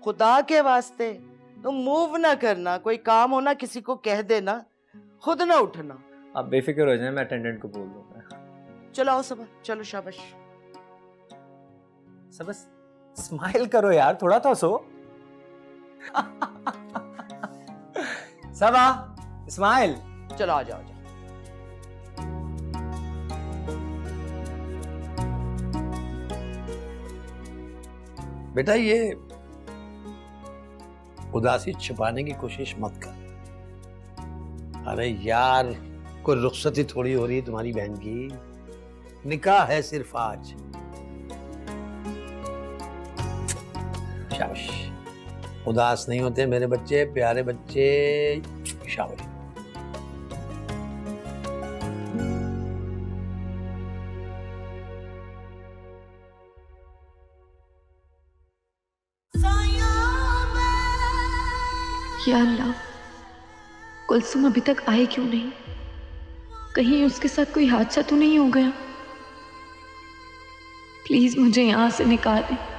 खुदा के वास्ते तुम मूव ना करना, कोई काम हो ना किसी को कह देना, खुद ना उठना। आप बेफिक्र हो जाए, मैं अटेंडेंट को बोल दूंगा। चलो आओ सबा, चलो शाबाश। सब स्माइल करो यार, थोड़ा तो हंसो। सबा स्माइल। चलो आ जाओ, बेटा ये उदासी छुपाने की कोशिश मत कर। अरे यार कोई रुखसती थोड़ी हो रही है तुम्हारी बहन की, निकाह है सिर्फ आज। शाबाश, उदास नहीं होते मेरे बच्चे, प्यारे बच्चे, शाबाश। या अल्लाह, कुलसुम अभी तक आई क्यों नहीं? कहीं उसके साथ कोई हादसा तो नहीं हो गया? प्लीज मुझे यहां से निकाल दे।